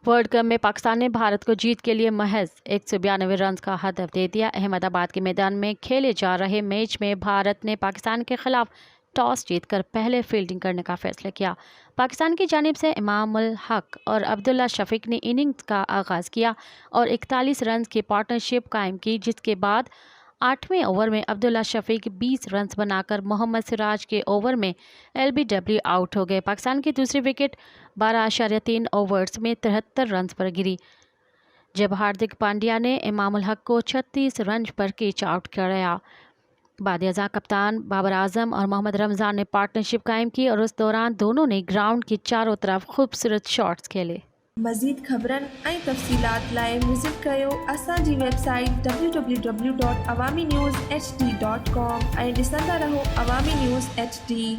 World cup में पाकिस्तान ने भारत को जीत के लिए महज 192 रन का हदफ दे दिया। अहमदाबाद के मैदान में खेले जा रहे मैच में भारत ने पाकिस्तान के खिलाफ टॉस जीतकर पहले फील्डिंग करने का फैसला किया। पाकिस्तान की जानिब से इमाम उल हक और अब्दुल्ला शफीक ने इनिंग्स का आगाज़ किया और 41 रन की पार्टनरशिप कायम की, जिसके बाद 8वें ओवर में अब्दुल्ला शफीक 20 रन बनाकर मोहम्मद सिराज के ओवर में LBW आउट हो गए। पाकिस्तान की दूसरी विकेट 12.3 ओवर्स में 73 रन पर गिरी, जब हार्दिक पांड्या ने इमाम उल हक को 36 रन पर कैच आउट कराया। बाद कप्तान बाबर आजम और मोहम्मद रमज़ान ने पार्टनरशिप कायम की और उस दौरान दोनों ने ग्राउंड की चारों तरफ खूबसूरत शॉट्स खेले। मज़ीद ख़बरनि ऐं तफ़सीलात लाइ विज़िट कयो असांजी वेबसाइट www.awamiNewsHD.com ऐं ॾिसंदा रहो अवामी न्यूज़ HD।